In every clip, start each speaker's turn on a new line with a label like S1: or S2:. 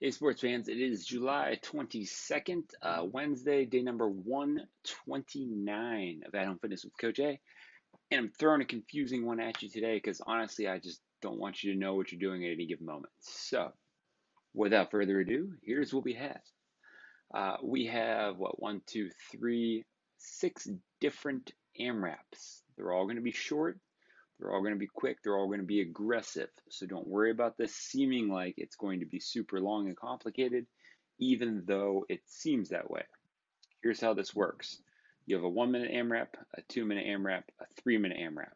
S1: Hey, sports fans, it is July 22nd, Wednesday, day number 129 of At Home Fitness with Coach A. And I'm throwing a confusing one at you today because honestly, I just don't want you to know what you're doing at any given moment. So, without further ado, here's what we have. We have, one, two, three, 6 different AMRAPs. They're all going to be short. They're all going to be quick. They're all going to be aggressive. So don't worry about this seeming like it's going to be super long and complicated, even though it seems that way. Here's how this works. You have a 1-minute AMRAP, a 2-minute AMRAP, a 3-minute AMRAP.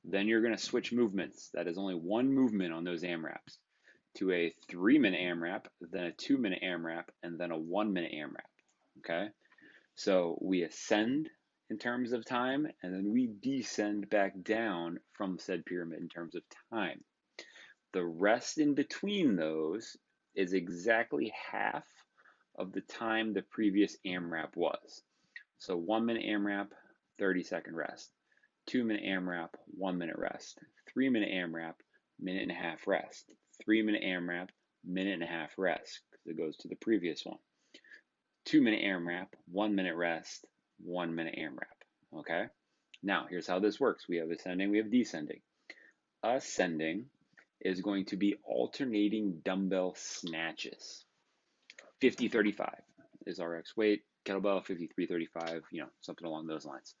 S1: Then you're going to switch movements. That is only one movement on those AMRAPs to a 3-minute AMRAP, then a 2-minute AMRAP, and then a 1-minute AMRAP. Okay? So we ascend in terms of time, and then we descend back down from said pyramid in terms of time. The rest in between those is exactly half of the time the previous AMRAP was. So 1-minute AMRAP, 30-second rest. 2-minute AMRAP, 1-minute rest. 3-minute AMRAP, minute and a half rest. 3-minute AMRAP, minute and a half rest, because it goes to the previous one. 2-minute AMRAP, 1-minute rest, 1-minute AMRAP. Okay? Now, here's how this works. We have ascending, we have descending. Ascending is going to be alternating dumbbell snatches. 50-35 is RX weight, kettlebell 53-35, something along those lines.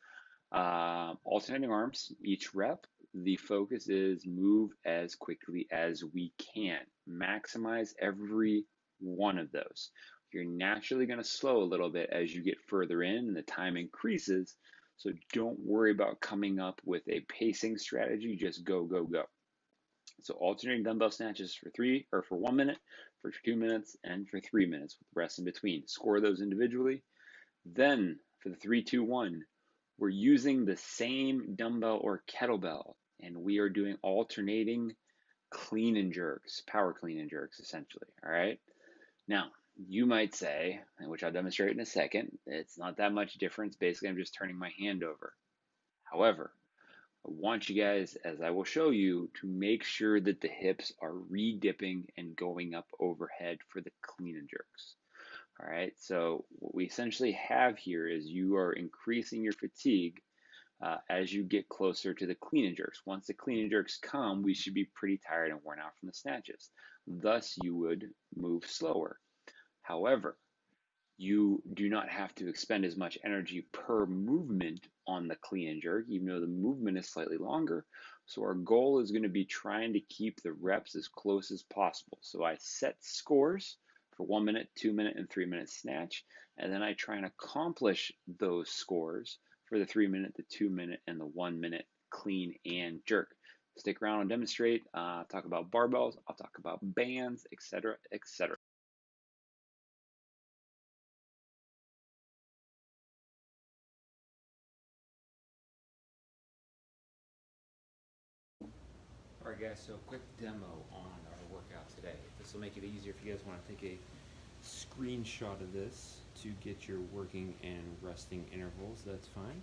S1: Alternating arms, each rep, the focus is move as quickly as we can. Maximize every one of those. You're naturally going to slow a little bit as you get further in and the time increases. So don't worry about coming up with a pacing strategy. Just go, go, go. So alternating dumbbell snatches for 1 minute, for 2 minutes, and for 3 minutes with the rest in between. Score those individually. Then for the 3-2-1, we're using the same dumbbell or kettlebell, and we are doing alternating clean and jerks, power clean and jerks, essentially. All right. Now, you might say, which I'll demonstrate in a second, it's not that much difference. Basically, I'm just turning my hand over. However, I want you guys, as I will show you, to make sure that the hips are re-dipping and going up overhead for the clean and jerks. All right, so what we essentially have here is you are increasing your fatigue as you get closer to the clean and jerks. Once the clean and jerks come, we should be pretty tired and worn out from the snatches. Thus, you would move slower. However, you do not have to expend as much energy per movement on the clean and jerk, even though the movement is slightly longer. So our goal is going to be trying to keep the reps as close as possible. So I set scores for 1 minute, 2 minute, and 3 minute snatch, and then I try and accomplish those scores for the 3 minute, the 2 minute, and the 1 minute clean and jerk. Stick around and demonstrate. Talk about barbells. I'll talk about bands, etc., etc. Alright guys, so quick demo on our workout today. This will make it easier if you guys want to take a screenshot of this to get your working and resting intervals, that's fine.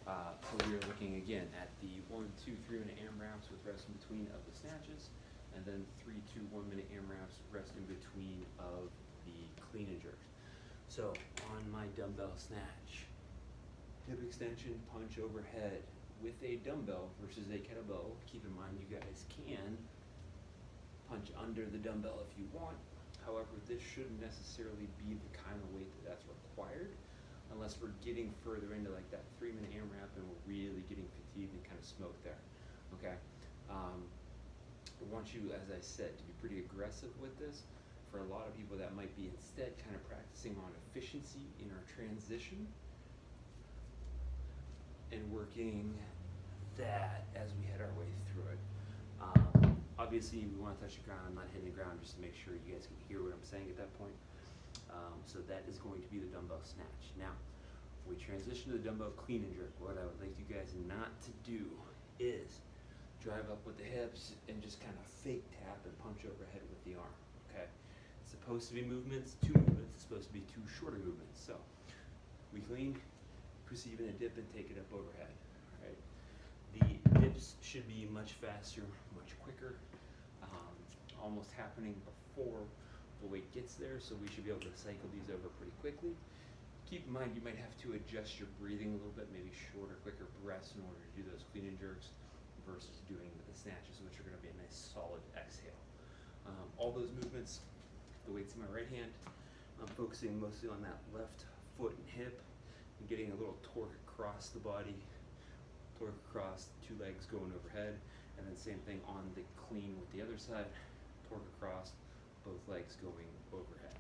S1: So we are looking again at the 1, 2, 3 minute AMRAPs with rest in between of the snatches, and then 3, 2, 1 minute AMRAPs, rest in between of the clean and jerks. So on my dumbbell snatch, hip extension, punch overhead with a dumbbell versus a kettlebell. Keep in mind you guys can punch under the dumbbell if you want. However, this shouldn't necessarily be the kind of weight that's required unless we're getting further into like that 3 minute AMRAP and we're really getting fatigued and kind of smoked there. Okay. I want you, as I said, to be pretty aggressive with this. For a lot of people, that might be instead kind of practicing on efficiency in our transition and working that as we head our way through it. Obviously, we want to touch the ground, not hitting the ground, just to make sure you guys can hear what I'm saying at that point. So that is going to be the dumbbell snatch. Now, we transition to the dumbbell clean and jerk. What I would like you guys not to do is drive up with the hips and just kind of fake tap and punch overhead with the arm. Okay, it's supposed to be movements, 2 movements. It's supposed to be 2 shorter movements. So we clean, perceive in a dip, and take it up overhead. All right. The dips should be much faster, much quicker, almost happening before
S2: the weight gets there, so we should be able to cycle these over pretty quickly. Keep in mind you might have to adjust your breathing a little bit, maybe shorter, quicker breaths in order to do those clean and jerks versus doing the snatches, which are going to be a nice solid exhale. All those movements, the weight's in my right hand. I'm focusing mostly on that left foot and hip and getting a little torque across the body, torque across, 2 legs going overhead, and then same thing on the clean with the other side, torque across, both legs going overhead.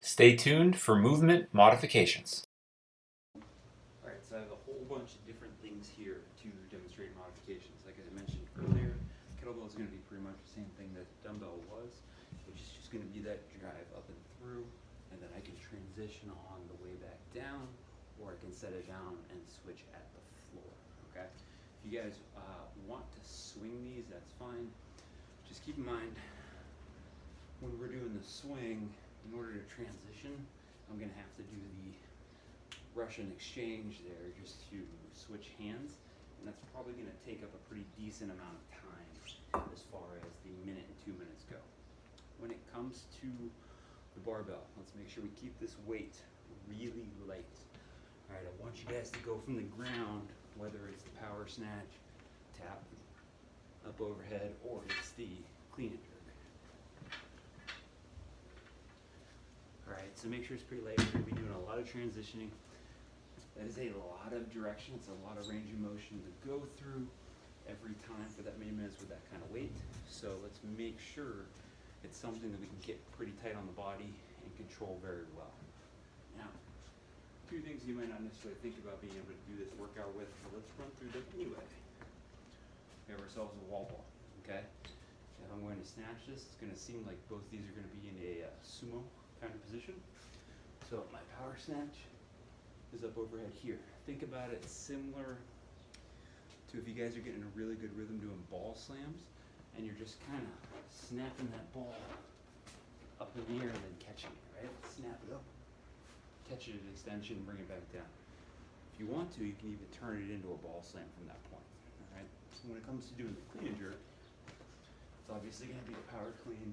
S3: Stay tuned for movement modifications.
S2: Alright, so I have a whole bunch of different things here to demonstrate modifications. Like I mentioned earlier, kettlebell is going to be pretty much the same thing that the dumbbell was, which is just going to be that drive up and through, and then I can transition on the way back down, or I can set it down and switch at the floor. Okay? If you guys want to swing these, that's fine. Just keep in mind, when we're doing the swing, in order to transition, I'm going to have to do the Russian exchange there just to switch hands, and that's probably going to take up a pretty decent amount of time as far as the minute and 2 minutes go. When it comes to the barbell, let's make sure we keep this weight really light. Alright, I want you guys to go from the ground, whether it's the power snatch, tap up overhead, or it's the clean and jerk. Alright, so make sure it's pretty light. We're going to be doing a lot of transitioning. That is a lot of direction. It's a lot of range of motion to go through every time for that many minutes with that kind of weight. So let's make sure it's something that we can get pretty tight on the body and control very well. Now, 2 things you might not necessarily think about being able to do this workout with, but let's run through them anyway. We have ourselves a wall ball, okay? If I'm going to snatch this, it's going to seem like both these are going to be in a sumo kind of position. So my power snatch is up overhead here. Think about it similar to if you guys are getting a really good rhythm doing ball slams, and you're just kind of snapping that ball up in the air and then catching it, right? Snap it up, catch it at extension, bring it back down. If you want to, you can even turn it into a ball slam from that point, all right? So when it comes to doing the clean and jerk, it's obviously going to be a power clean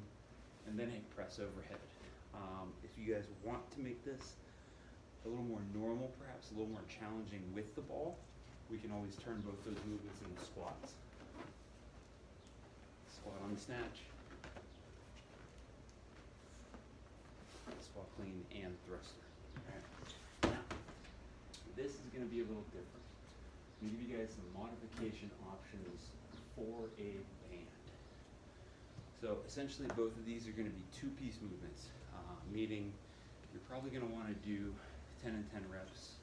S2: and then a press overhead. If you guys want to make this a little more normal, perhaps a little more challenging with the ball, we can always turn both those movements into squats. Squat on the snatch, squat clean, and thruster. Right. Now, this is going to be a little different. I'm going to give you guys some modification options for a band. So essentially both of these are going to be 2-piece movements, meaning you're probably going to want to do 10 and 10 reps,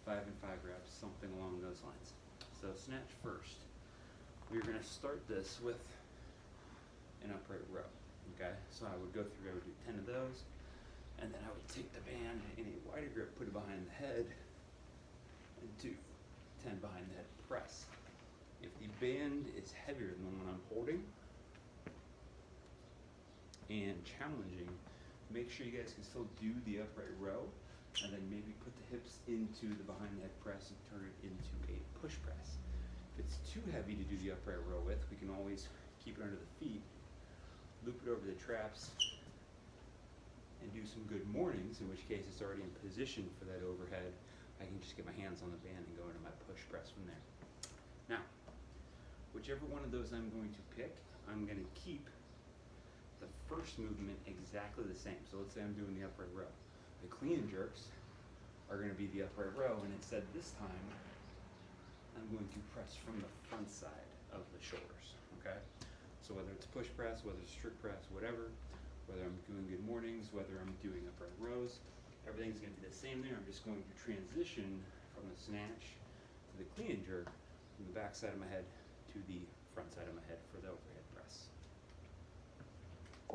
S2: 5 and 5 reps, something along those lines. So snatch first. We're going to start this with an upright row, okay? So I would go through, I would do 10 of those, and then I would take the band in a wider grip, put it behind the head, and do 10 behind the head press. If the band is heavier than the one I'm holding and challenging, make sure you guys can still do the upright row, and then maybe put the hips into the behind the head press and turn it into a push press. If it's too heavy to do the upright row with, we can always keep it under the feet, loop it over the traps, and do some good mornings, in which case it's already in position for that overhead. I can just get my hands on the band and go into my push press from there. Now, whichever one of those I'm going to pick, I'm going to keep the first movement exactly the same. So let's say I'm doing the upright row. The clean and jerks are going to be the upright row, and instead this time I'm going to press from the front side of the shoulders, okay? So whether it's push press, whether it's strict press, whatever, whether I'm doing good mornings, whether I'm doing upright rows, everything's going to be the same there. I'm just going to transition from the snatch to the clean and jerk from the back side of my head to the front side of my head for the overhead press.